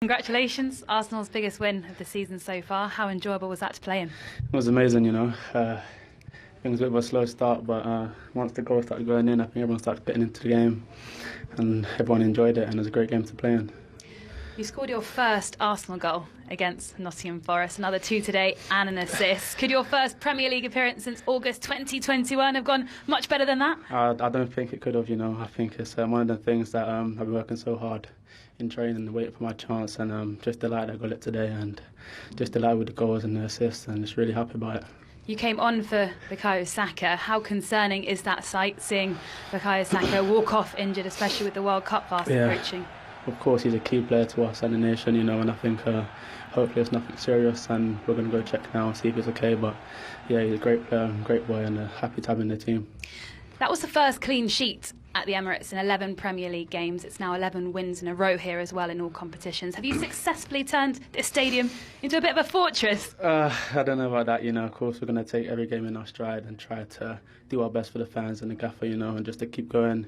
Congratulations, Arsenal's biggest win of the season so far. How enjoyable was that to play in? It was amazing, you know. Things were a bit of a slow start, but once the goal started going in, I think everyone started getting into the game and everyone enjoyed it, and it was a great game to play in. You scored your first Arsenal goal against Nottingham Forest, another 2 today and an assist. Could your first Premier League appearance since August 2021 have gone much better than that? I don't think it could have, you know. I think it's one of the things that I've been working so hard in training and waiting for my chance, and just delighted I got it today, and just delighted with the goals and the assists, and just really happy about it. You came on for Bukayo Saka. How concerning is that sight, seeing Bukayo Saka walk off injured, especially with the World Cup fast approaching? Of course, he's a key player to us and the nation, you know, and I think hopefully it's nothing serious, and we're going to go check now and see if he's okay. But yeah, he's a great player, great boy, and happy to have him in the team. That was the first clean sheet at the Emirates in 11 Premier League games. It's now 11 wins in a row here as well in all competitions. Have you successfully turned this stadium into a bit of a fortress? I don't know about that, you know. Of course, we're going to take every game in our stride and try to do our best for the fans and the gaffer, you know, and just to keep going,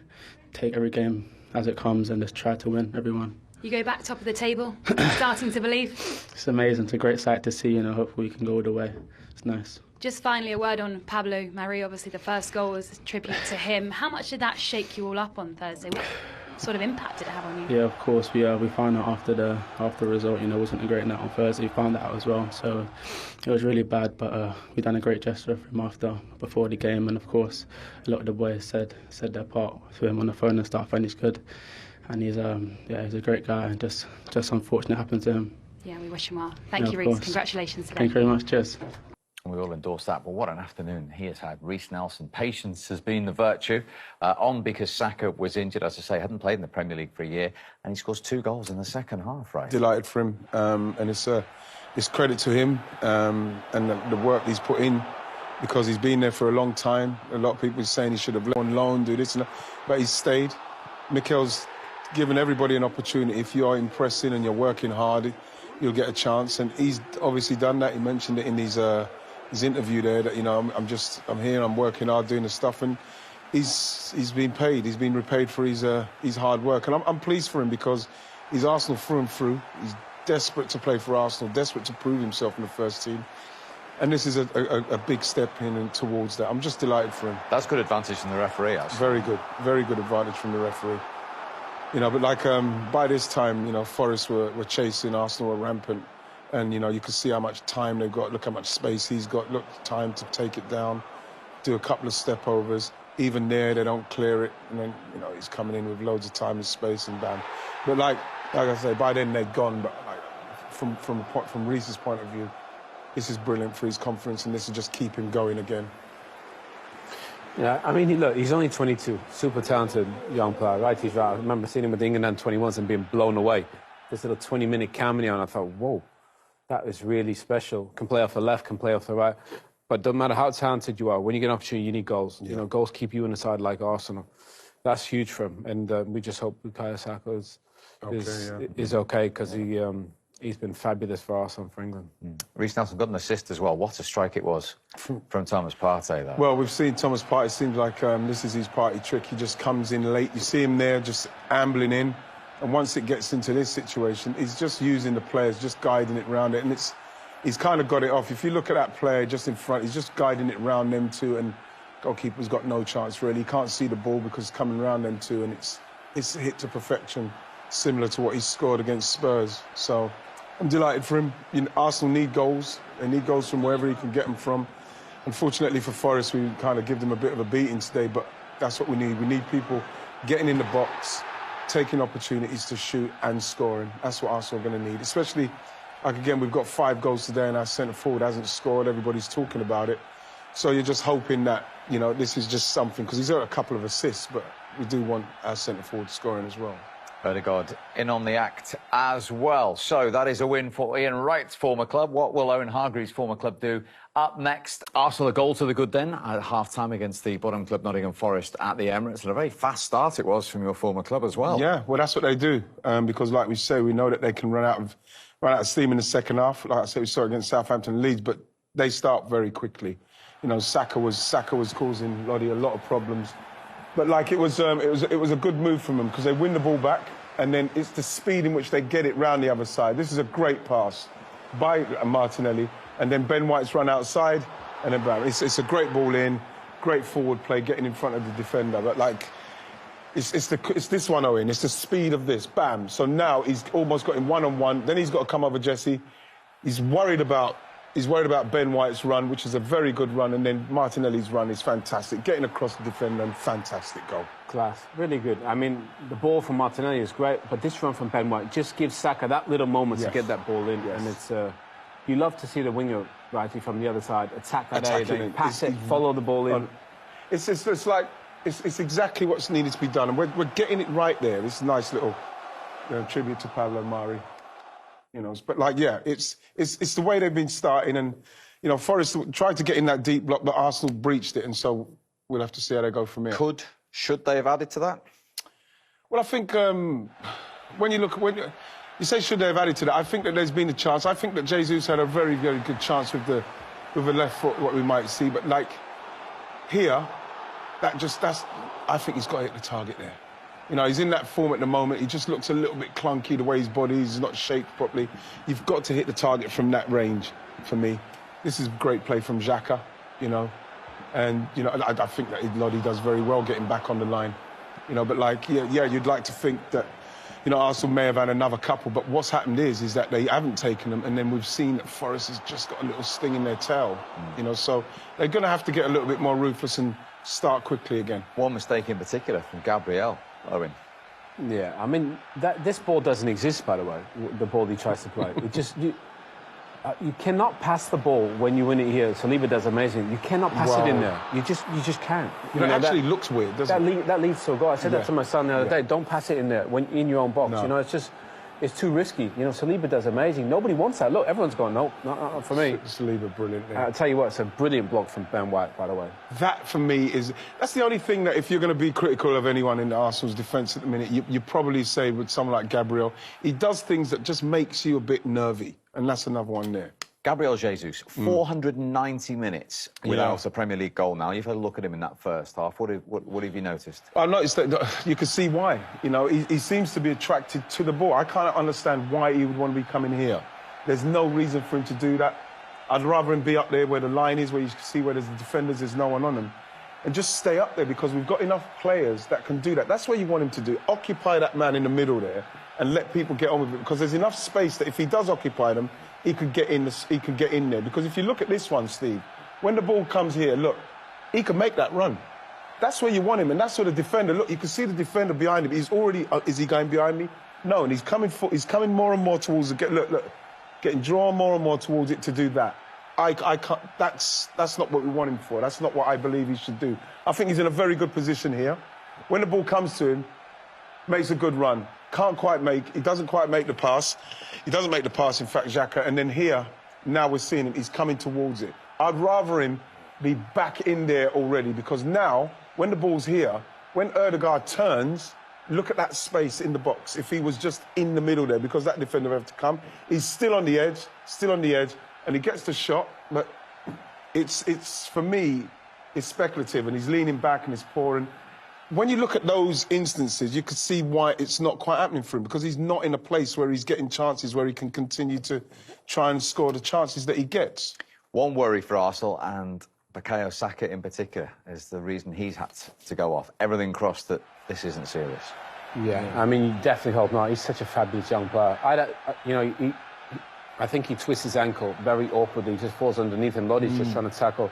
take every game as it comes and just try to win everyone. You go back top of the table, starting to believe? It's amazing. It's a great sight to see, you know. Hopefully we can go all the way. It's nice. Just finally, a word on Pablo Mari. Obviously, the first goal was a tribute to him. How much did that shake you all up on Thursday? What sort of impact did it have on you? Yeah, of course. We found out after the result, you know, it wasn't a great night on Thursday. We found that out as well. So it was really bad, but we done a great gesture for him before the game, and of course, a lot of the boys said their part to him on the phone and stuff, and he's good. And he's a great guy, and just unfortunate happened to him. Yeah, we wish him well. Thank you, Reece. Congratulations today. Thank you very much. Cheers. We all endorse that, but what an afternoon he has had. Reece Nelson, patience has been the virtue. On because Saka was injured, as I say, hadn't played in the Premier League for a year, and he scores 2 goals in the second half, right? Delighted for him, and it's credit to him and the work he's put in, because he's been there for a long time. A lot of people are saying he should have gone on loan, do this and that, but he's stayed. Mikel's given everybody an opportunity. If you're impressing and you're working hard, you'll get a chance, and he's obviously done that. He mentioned it in his interview there, that, you know, I'm here, I'm working hard, doing the stuff, and he's been paid. He's been repaid for his hard work, and I'm pleased for him, because he's Arsenal through and through. He's desperate to play for Arsenal, desperate to prove himself in the first team, and this is a big step in and towards that. I'm just delighted for him. That's good advantage from the referee, actually. Very good advantage from the referee. You know, but like by this time, you know, Forest were chasing, Arsenal were rampant. And, you know, you can see how much time they've got. Look how much space he's got. Look, time to take it down, do a couple of step-overs. Even there, they don't clear it. And then, you know, he's coming in with loads of time and space and bam. But like I say, by then they're gone. But like, from Reece's point of view, this is brilliant for his confidence, and this will just keep him going again. Yeah, I mean, look, he's only 22, super talented young player, right? He's right. I remember seeing him with England under 21s and being blown away. This little 20-minute cameo, and I thought, whoa. That is really special. Can play off the left, can play off the right. But no matter how talented you are, when you get an opportunity, you need goals. Yeah. You know, goals keep you in the side like Arsenal. That's huge for him. And we just hope Bukayo Saka is okay, because he's been fabulous for Arsenal, for England. Reece Nelson got an assist as well. What a strike it was from Thomas Partey, though. Well, we've seen Thomas Partey. It seems like this is his party trick. He just comes in late. You see him there just ambling in. And once it gets into this situation, he's just using the players, just guiding it around it. And he's kind of got it off. If you look at that player just in front, he's just guiding it around them two, and goalkeeper's got no chance, really. He can't see the ball because it's coming around them two, and it's hit to perfection, similar to what he scored against Spurs. So I'm delighted for him. You know, Arsenal need goals. They need goals from wherever he can get them from. Unfortunately for Forest, we kind of give them a bit of a beating today, but that's what we need. We need people getting in the box, taking opportunities to shoot and scoring. That's what Arsenal are going to need. Especially, like, again, we've got 5 goals today and our centre-forward hasn't scored. Everybody's talking about it. So you're just hoping that, you know, this is just something, because he's got a couple of assists, but we do want our centre-forward scoring as well. Odegaard in on the act as well. So that is a win for Ian Wright's former club. What will Owen Hargreaves' former club do up next? Arsenal a goal to the good then at half-time against the bottom club Nottingham Forest at the Emirates. And a very fast start it was from your former club as well. Yeah, well, that's what they do, because like we say, we know that they can run out of steam in the second half. Like I said, we saw it against Southampton and Leeds, but they start very quickly. You know, Saka was causing Lodi a lot of problems. But like it was a good move from them, because they win the ball back, and then it's the speed in which they get it round the other side. This is a great pass by Martinelli, and then Ben White's run outside, and then bam. It's a great ball in, great forward play, getting in front of the defender. But like, it's this one, Owen. It's the speed of this, bam. So now he's almost got him one-on-one. Then he's got to come over Jesse. He's worried about Ben White's run, which is a very good run, and then Martinelli's run is fantastic. Getting across the defender, and fantastic goal. Class, really good. I mean, the ball from Martinelli is great, but this run from Ben White just gives Saka that little moment to get that ball in. Yes. And it's you love to see the winger, Wrighty, from the other side attack that area, then pass it, follow the ball in. It's exactly what's needed to be done, and we're getting it right there. This is a nice little tribute to Pablo Mari. You know, but like, yeah, it's the way they've been starting, and you know, Forest tried to get in that deep block, but Arsenal breached it, and so we'll have to see how they go from here. Should they have added to that? Well, I think when you say should they have added to that, I think that there's been a chance. I think that Jesus had a very, very good chance with the left foot, what we might see, but like here, I think he's got to hit the target there. You know, he's in that form at the moment. He just looks a little bit clunky, the way his body is not shaped properly. You've got to hit the target from that range, for me. This is great play from Xhaka, you know. And, you know, I think that Lodi does very well getting back on the line. You know, but like, yeah, you'd like to think that, you know, Arsenal may have had another couple, but what's happened is that they haven't taken them, and then we've seen that Forest has just got a little sting in their tail, you know, so they're going to have to get a little bit more ruthless and start quickly again. One mistake in particular from Gabriel, Owen. Yeah, I mean, this ball doesn't exist, by the way, the ball he tries to play. It just, you cannot pass the ball when you win it here. Saliba does amazing. You cannot pass it in there. You just can't. You know, it actually looks weird, doesn't it? That leads to a goal. I said that to my son the other day. Don't pass it in there when in your own box. No. You know, it's too risky. You know, Saliba does amazing. Nobody wants that. Look, everyone's gone, no, not for me. Saliba, brilliant. Yeah. I'll tell you what, it's a brilliant block from Ben White, by the way. That, for me, that's the only thing that if you're going to be critical of anyone in Arsenal's defence at the minute, you probably say with someone like Gabriel, he does things that just makes you a bit nervy, and that's another one there. Gabriel Jesus, 490 minutes without a Premier League goal now. You've had a look at him in that first half. What have you noticed? I noticed that you can see why. You know, he seems to be attracted to the ball. I can't understand why he would want to be coming here. There's no reason for him to do that. I'd rather him be up there where the line is, where you can see where there's the defenders, there's no one on them. And just stay up there, because we've got enough players that can do that. That's what you want him to do. Occupy that man in the middle there and let people get on with it, because there's enough space that if he does occupy them, he could get in there. Because if you look at this one, Steve, when the ball comes here, look, he can make that run. That's where you want him, and that's where the defender, look, you can see the defender behind him. He's already, is he going behind me? No, and he's coming more and more towards the, getting drawn more and more towards it to do that. I can't, that's not what we want him for. That's not what I believe he should do. I think he's in a very good position here. When the ball comes to him, makes a good run. He doesn't quite make the pass. He doesn't make the pass, in fact, Xhaka. And then here, now we're seeing him, he's coming towards it. I'd rather him be back in there already, because now, when the ball's here, when Ødegaard turns, look at that space in the box. If he was just in the middle there, because that defender would have to come, he's still on the edge, and he gets the shot, but it's for me, it's speculative, and he's leaning back and he's pouring. When you look at those instances, you can see why it's not quite happening for him, because he's not in a place where he's getting chances where he can continue to try and score the chances that he gets. One worry for Arsenal, and Bukayo Saka in particular, is the reason he's had to go off. Everything crossed that this isn't serious. Yeah, I mean, you definitely hope not. He's such a fabulous young player. I think he twists his ankle very awkwardly. He just falls underneath him. Lodi's just trying to tackle.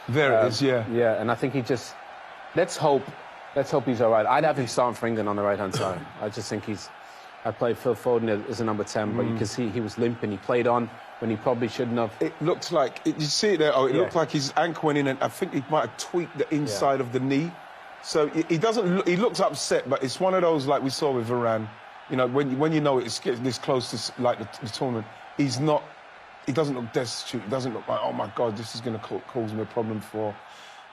There it is, yeah. Yeah, and I think he just... Let's hope he's all right. I'd have him starting for England on the right-hand side. I just think I played Phil Foden as a number 10, but you can see he was limping. He played on when he probably shouldn't have. It looked like... you see it there? Oh, it looked like his ankle went in, and I think he might have tweaked the inside of the knee. So he doesn't... He looks upset, but it's one of those like we saw with Varane. You know, when you know it's getting this close to like the tournament, he's not... He doesn't look destitute. He doesn't look like, oh, my God, this is going to cause me a problem for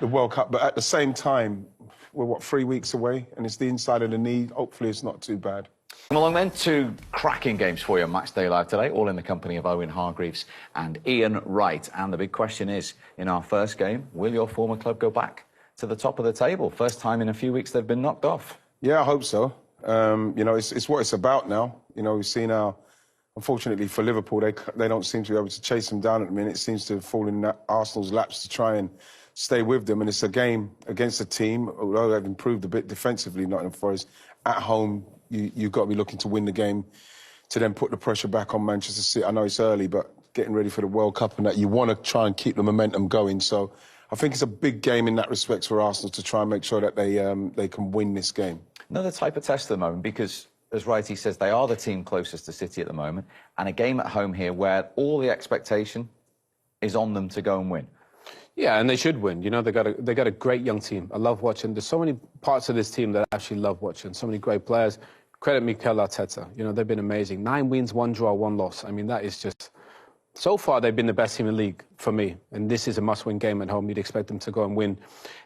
the World Cup. But at the same time, we're, 3 weeks away, and it's the inside of the knee. Hopefully it's not too bad. Come along then to cracking games for you on Match Day Live today, all in the company of Owen Hargreaves and Ian Wright. And the big question is, in our first game, will your former club go back to the top of the table? First time in a few weeks they've been knocked off. Yeah, I hope so. You know, it's what it's about now. You know, we've seen how, unfortunately for Liverpool, they don't seem to be able to chase them down at the minute. It seems to fall in Arsenal's laps to try and stay with them. And it's a game against a team, although they've improved a bit defensively, Nottingham Forest, at home, you've got to be looking to win the game to then put the pressure back on Manchester City. I know it's early, but getting ready for the World Cup and that, you want to try and keep the momentum going. So I think it's a big game in that respect for Arsenal to try and make sure that they can win this game. Another type of test at the moment, because, as Wright says, they are the team closest to City at the moment, and a game at home here where all the expectation is on them to go and win. Yeah, and they should win. You know, they got a great young team. I love watching. There's so many parts of this team that I actually love watching. So many great players. Credit Mikel Arteta. You know, they've been amazing. 9 wins, 1 draw, 1 loss. I mean, that is just... So far, they've been the best team in the league for me. And this is a must-win game at home. You'd expect them to go and win,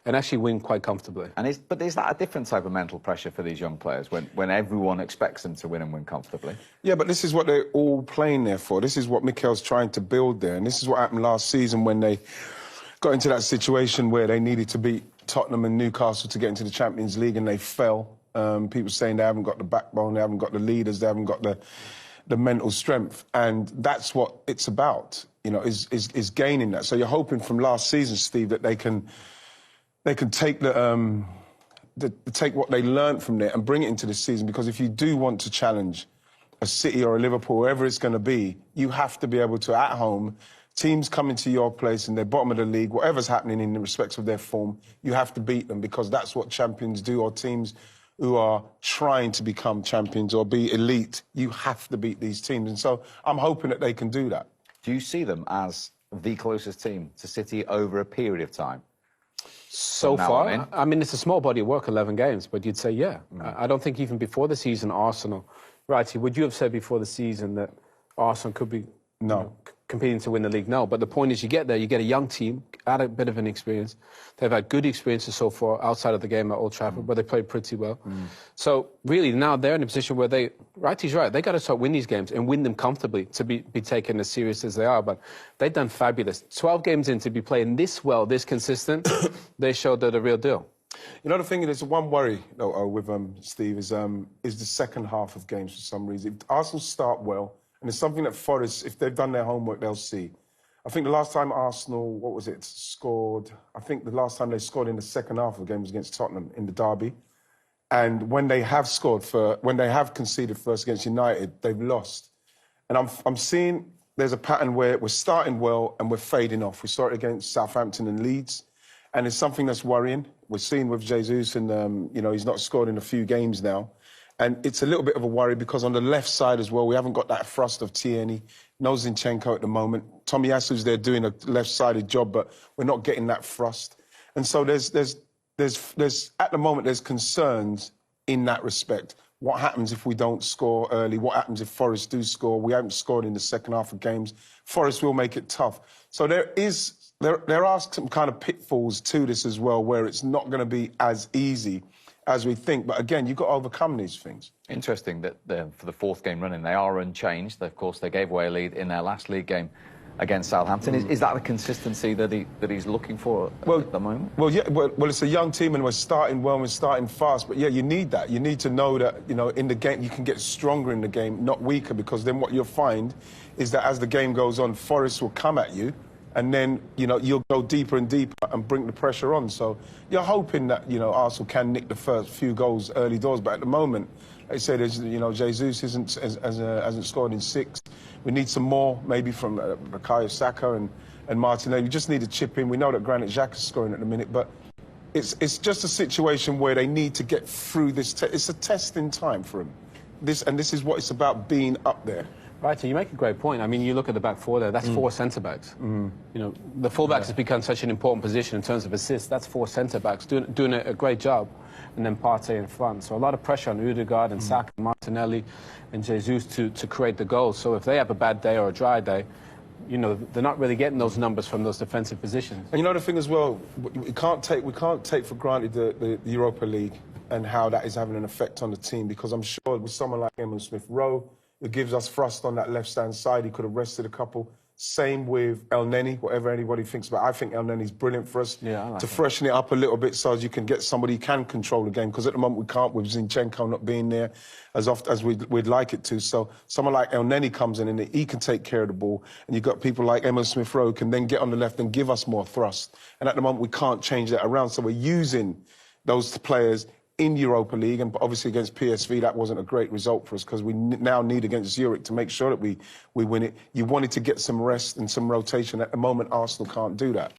and actually win quite comfortably. But is that a different type of mental pressure for these young players when everyone expects them to win and win comfortably? Yeah, but this is what they're all playing there for. This is what Mikel's trying to build there. And this is what happened last season when they got into that situation where they needed to beat Tottenham and Newcastle to get into the Champions League, and they fell. People saying they haven't got the backbone, they haven't got the leaders, they haven't got the mental strength, and that's what it's about. You know, is gaining that. So you're hoping from last season, Steve, that they can take take what they learned from there and bring it into this season. Because if you do want to challenge a City or a Liverpool, wherever it's going to be, you have to be able to, at home, teams coming to your place and they're bottom of the league, whatever's happening in respect of their form, you have to beat them, because that's what champions do, or teams who are trying to become champions or be elite. You have to beat these teams. And so I'm hoping that they can do that. Do you see them as the closest team to City over a period of time? So far, I mean, it's a small body of work, 11 games, but you'd say, yeah. I don't think even before the season, Arsenal... Righty, would you have said before the season that Arsenal could be... No. You know, competing to win the league? No, but the point is you get there, you get a young team, add a bit of an experience. They've had good experiences so far outside of the game at Old Trafford, where they played pretty well. So really now they're in a position where Righty's right, they got to start winning these games and win them comfortably to be taken as serious as they are. But they've done fabulous. 12 games in to be playing this well, this consistent, they showed they're the real deal. You know, the thing is, one worry with Steve is the second half of games for some reason. If Arsenal start well, and it's something that Forest, if they've done their homework, they'll see. I think the last time Arsenal, scored, I think the last time they scored in the second half of the game was against Tottenham in the derby. And when they have when they have conceded first against United, they've lost. And I'm seeing there's a pattern where we're starting well and we're fading off. We saw it against Southampton and Leeds, and it's something that's worrying. We're seeing with Jesus, and you know, he's not scored in a few games now. And it's a little bit of a worry because on the left side as well, we haven't got that thrust of Tierney, no Zinchenko at the moment. Tomiyasu's there doing a left-sided job, but we're not getting that thrust. And so there's at the moment, there's concerns in that respect. What happens if we don't score early? What happens if Forest do score? We haven't scored in the second half of games. Forest will make it tough. So there are some kind of pitfalls to this as well, where it's not going to be as easy as we think. But again, you've got to overcome these things. Interesting that for the 4th game running, they are unchanged. Of course, they gave away a lead in their last league game against Southampton. Is that the consistency that he's looking for at the moment? Well, yeah. Well, it's a young team, and we're starting well, we're starting fast. But yeah, you need that. You need to know that, you know, in the game you can get stronger in the game, not weaker, because then what you'll find is that as the game goes on, Forest will come at you. And then, you know, you'll go deeper and deeper and bring the pressure on. So you're hoping that, you know, Arsenal can nick the first few goals early doors. But at the moment, like I say, there's, you know, Jesus hasn't scored in 6. We need some more, maybe from Bukayo Saka and Martinelli. We just need to chip in. We know that Granit Xhaka is scoring at the minute, but it's just a situation where they need to get through this. It's a testing time for them. This is what it's about, being up there. Right, so you make a great point. I mean, you look at the back four there, that's 4 centre-backs. You know, the full-backs has become such an important position in terms of assists. That's 4 centre-backs doing a great job, and then Partey in front. So a lot of pressure on Ødegaard and Saka, Martinelli and Jesus to create the goals. So if they have a bad day or a dry day, you know, they're not really getting those numbers from those defensive positions. And you know the thing as well, we can't take for granted the Europa League and how that is having an effect on the team, because I'm sure with someone like Emile Smith-Rowe, it gives us thrust on that left-hand side. He could have rested a couple. Same with El Neni, whatever anybody thinks about. I think El Neni's brilliant for us Yeah, I like to that. freshen it up a little bit so as you can get somebody who can control the game. Because at the moment we can't with Zinchenko not being there as often as we'd like it to. So someone like El Neni comes in and he can take care of the ball. And you've got people like Emma Smith-Rowe who can then get on the left and give us more thrust. And at the moment we can't change that around. So we're using those players in Europa League, and obviously against PSV, that wasn't a great result for us because we now need against Zurich to make sure that we win it. You wanted to get some rest and some rotation. At the moment, Arsenal can't do that.